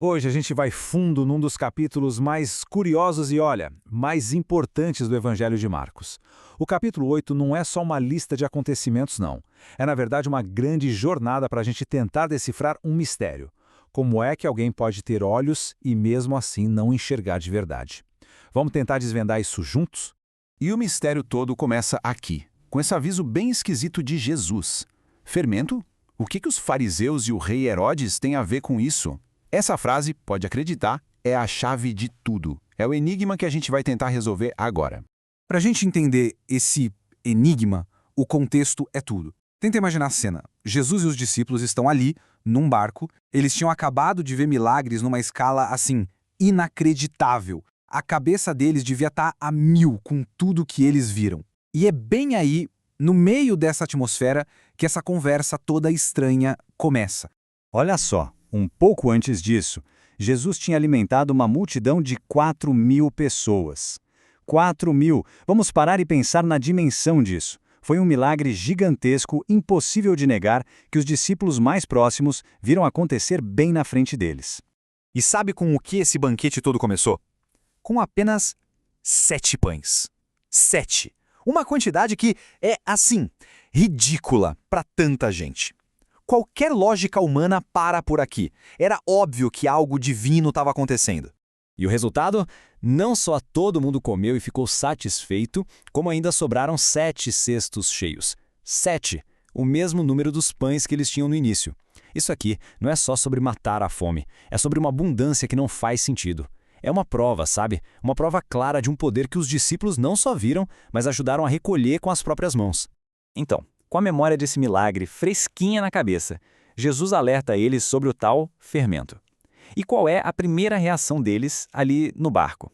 Hoje a gente vai fundo num dos capítulos mais curiosos e, olha, mais importantes do Evangelho de Marcos. O capítulo 8 não é só uma lista de acontecimentos, não. É, na verdade, uma grande jornada para a gente tentar decifrar um mistério. Como é que alguém pode ter olhos e, mesmo assim, não enxergar de verdade? Vamos tentar desvendar isso juntos? E o mistério todo começa aqui, com esse aviso bem esquisito de Jesus. Fermento? O que os fariseus e o rei Herodes têm a ver com isso? Essa frase, pode acreditar, é a chave de tudo. É o enigma que a gente vai tentar resolver agora. Para a gente entender esse enigma, o contexto é tudo. Tenta imaginar a cena. Jesus e os discípulos estão ali, num barco. Eles tinham acabado de ver milagres numa escala, assim, inacreditável. A cabeça deles devia estar a mil com tudo que eles viram. E é bem aí, no meio dessa atmosfera, que essa conversa toda estranha começa. Olha só, um pouco antes disso, Jesus tinha alimentado uma multidão de 4.000 pessoas. 4.000! Vamos parar e pensar na dimensão disso. Foi um milagre gigantesco, impossível de negar, que os discípulos mais próximos viram acontecer bem na frente deles. E sabe com o que esse banquete todo começou? Com apenas 7 pães. 7. Uma quantidade que é, assim, ridícula para tanta gente. Qualquer lógica humana para por aqui. Era óbvio que algo divino estava acontecendo. E o resultado? Não só todo mundo comeu e ficou satisfeito, como ainda sobraram 7 cestos cheios. 7, o mesmo número dos pães que eles tinham no início. Isso aqui não é só sobre matar a fome, é sobre uma abundância que não faz sentido. É uma prova, sabe? Uma prova clara de um poder que os discípulos não só viram, mas ajudaram a recolher com as próprias mãos. Então, com a memória desse milagre fresquinha na cabeça, Jesus alerta eles sobre o tal fermento. E qual é a primeira reação deles ali no barco?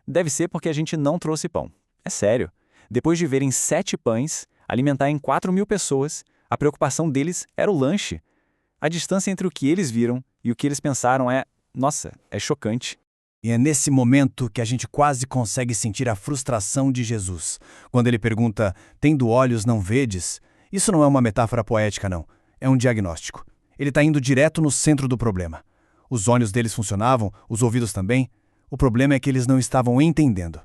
Deve ser porque a gente não trouxe pão. É sério. Depois de verem 7 pães, alimentarem 4.000 pessoas, a preocupação deles era o lanche. A distância entre o que eles viram e o que eles pensaram é chocante. E é nesse momento que a gente quase consegue sentir a frustração de Jesus. Quando ele pergunta, tendo olhos não vedes? Isso não é uma metáfora poética, não. É um diagnóstico. Ele está indo direto no centro do problema. Os olhos deles funcionavam, os ouvidos também. O problema é que eles não estavam entendendo.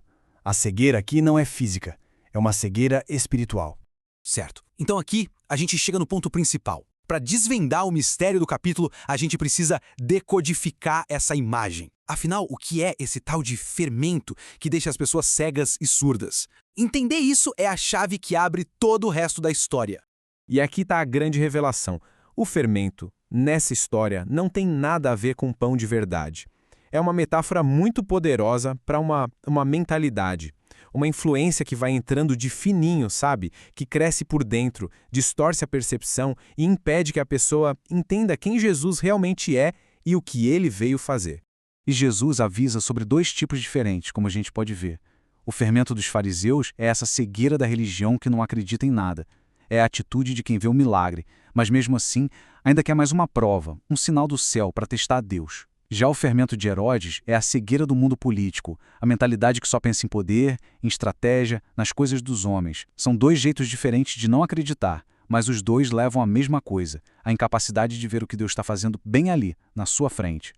A cegueira aqui não é física, é uma cegueira espiritual. Certo. Então aqui a gente chega no ponto principal. Para desvendar o mistério do capítulo, a gente precisa decodificar essa imagem. Afinal, o que é esse tal de fermento que deixa as pessoas cegas e surdas? Entender isso é a chave que abre todo o resto da história. E aqui está a grande revelação. O fermento, nessa história, não tem nada a ver com pão de verdade. É uma metáfora muito poderosa para uma mentalidade. Uma influência que vai entrando de fininho, sabe? Que cresce por dentro, distorce a percepção e impede que a pessoa entenda quem Jesus realmente é e o que ele veio fazer. E Jesus avisa sobre 2 tipos diferentes, como a gente pode ver. O fermento dos fariseus é essa cegueira da religião que não acredita em nada. É a atitude de quem vê o milagre, mas mesmo assim ainda quer mais uma prova, um sinal do céu para testar Deus. Já o fermento de Herodes é a cegueira do mundo político, a mentalidade que só pensa em poder, em estratégia, nas coisas dos homens. São 2 jeitos diferentes de não acreditar, mas os 2 levam à mesma coisa, a incapacidade de ver o que Deus está fazendo bem ali, na sua frente.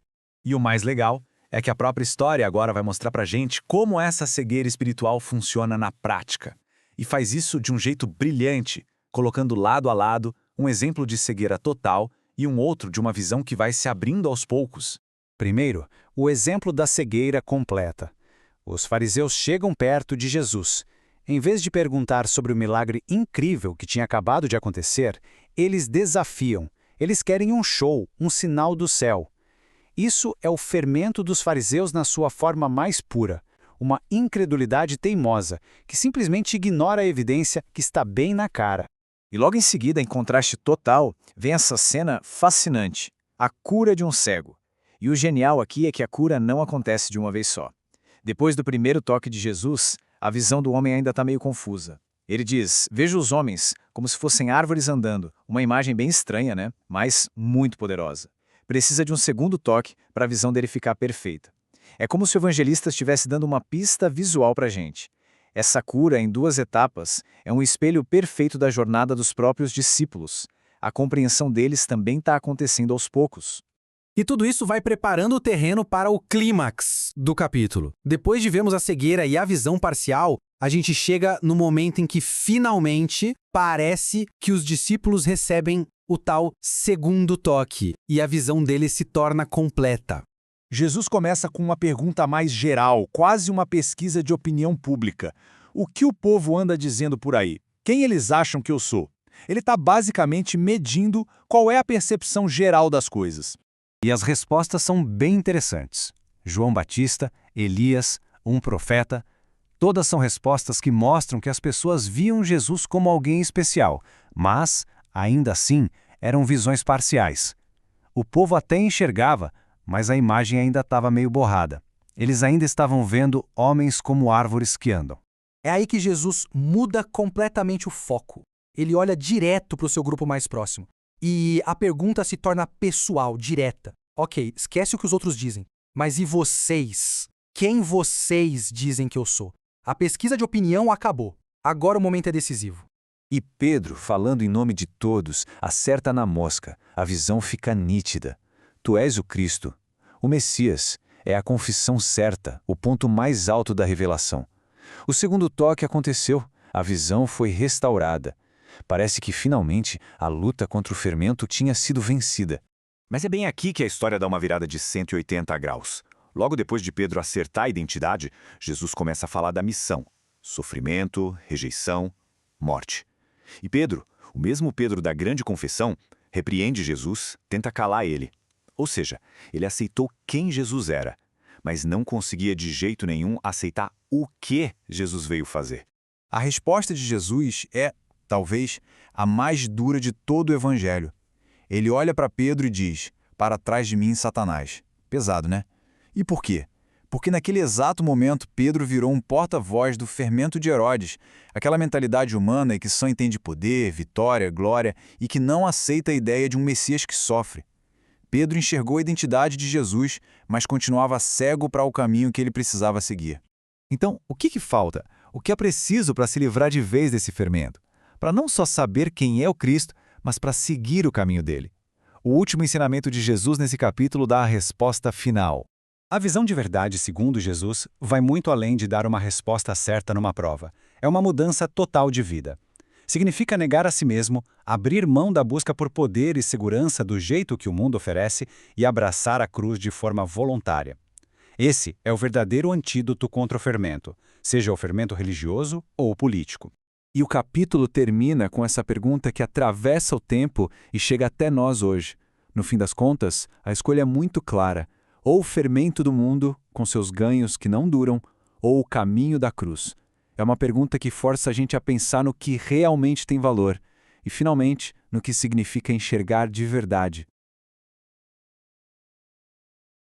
E o mais legal é que a própria história agora vai mostrar pra gente como essa cegueira espiritual funciona na prática. E faz isso de um jeito brilhante, colocando lado a lado um exemplo de cegueira total e um outro de uma visão que vai se abrindo aos poucos. Primeiro, o exemplo da cegueira completa. Os fariseus chegam perto de Jesus. Em vez de perguntar sobre o milagre incrível que tinha acabado de acontecer, eles desafiam. Eles querem um show, um sinal do céu. Isso é o fermento dos fariseus na sua forma mais pura. Uma incredulidade teimosa, que simplesmente ignora a evidência que está bem na cara. E logo em seguida, em contraste total, vem essa cena fascinante, a cura de um cego. E o genial aqui é que a cura não acontece de uma vez só. Depois do primeiro toque de Jesus, a visão do homem ainda está meio confusa. Ele diz, veja os homens como se fossem árvores andando, uma imagem bem estranha, né? Mas muito poderosa. Precisa de um segundo toque para a visão dele ficar perfeita. É como se o evangelista estivesse dando uma pista visual para a gente. Essa cura em 2 etapas é um espelho perfeito da jornada dos próprios discípulos. A compreensão deles também está acontecendo aos poucos. E tudo isso vai preparando o terreno para o clímax do capítulo. Depois de vermos a cegueira e a visão parcial, a gente chega no momento em que finalmente parece que os discípulos recebem o tal segundo toque e a visão deles se torna completa. Jesus começa com uma pergunta mais geral, quase uma pesquisa de opinião pública. O que o povo anda dizendo por aí? Quem eles acham que eu sou? Ele está basicamente medindo qual é a percepção geral das coisas. E as respostas são bem interessantes. João Batista, Elias, um profeta, todas são respostas que mostram que as pessoas viam Jesus como alguém especial, mas, ainda assim, eram visões parciais. O povo até enxergava, mas a imagem ainda estava meio borrada. Eles ainda estavam vendo homens como árvores que andam. É aí que Jesus muda completamente o foco. Ele olha direto para o seu grupo mais próximo. E a pergunta se torna pessoal, direta. Ok, esquece o que os outros dizem. Mas e vocês? Quem vocês dizem que eu sou? A pesquisa de opinião acabou. Agora o momento é decisivo. E Pedro, falando em nome de todos, acerta na mosca. A visão fica nítida. Tu és o Cristo. O Messias é a confissão certa, o ponto mais alto da revelação. O segundo toque aconteceu. A visão foi restaurada. Parece que, finalmente, a luta contra o fermento tinha sido vencida. Mas é bem aqui que a história dá uma virada de 180 graus. Logo depois de Pedro acertar a identidade, Jesus começa a falar da missão. Sofrimento, rejeição, morte. E Pedro, o mesmo Pedro da grande confissão, repreende Jesus, tenta calar ele. Ou seja, ele aceitou quem Jesus era, mas não conseguia de jeito nenhum aceitar o que Jesus veio fazer. A resposta de Jesus é, talvez, a mais dura de todo o Evangelho. Ele olha para Pedro e diz, para trás de mim, Satanás. Pesado, né? E por quê? Porque naquele exato momento Pedro virou um porta-voz do fermento de Herodes, aquela mentalidade humana que só entende poder, vitória, glória e que não aceita a ideia de um Messias que sofre. Pedro enxergou a identidade de Jesus, mas continuava cego para o caminho que ele precisava seguir. Então, o que falta? O que é preciso para se livrar de vez desse fermento? Para não só saber quem é o Cristo, mas para seguir o caminho dele. O último ensinamento de Jesus nesse capítulo dá a resposta final. A visão de verdade, segundo Jesus, vai muito além de dar uma resposta certa numa prova. É uma mudança total de vida. Significa negar a si mesmo, abrir mão da busca por poder e segurança do jeito que o mundo oferece e abraçar a cruz de forma voluntária. Esse é o verdadeiro antídoto contra o fermento, seja o fermento religioso ou político. E o capítulo termina com essa pergunta que atravessa o tempo e chega até nós hoje. No fim das contas, a escolha é muito clara. Ou o fermento do mundo, com seus ganhos que não duram, ou o caminho da cruz. É uma pergunta que força a gente a pensar no que realmente tem valor e, finalmente, no que significa enxergar de verdade.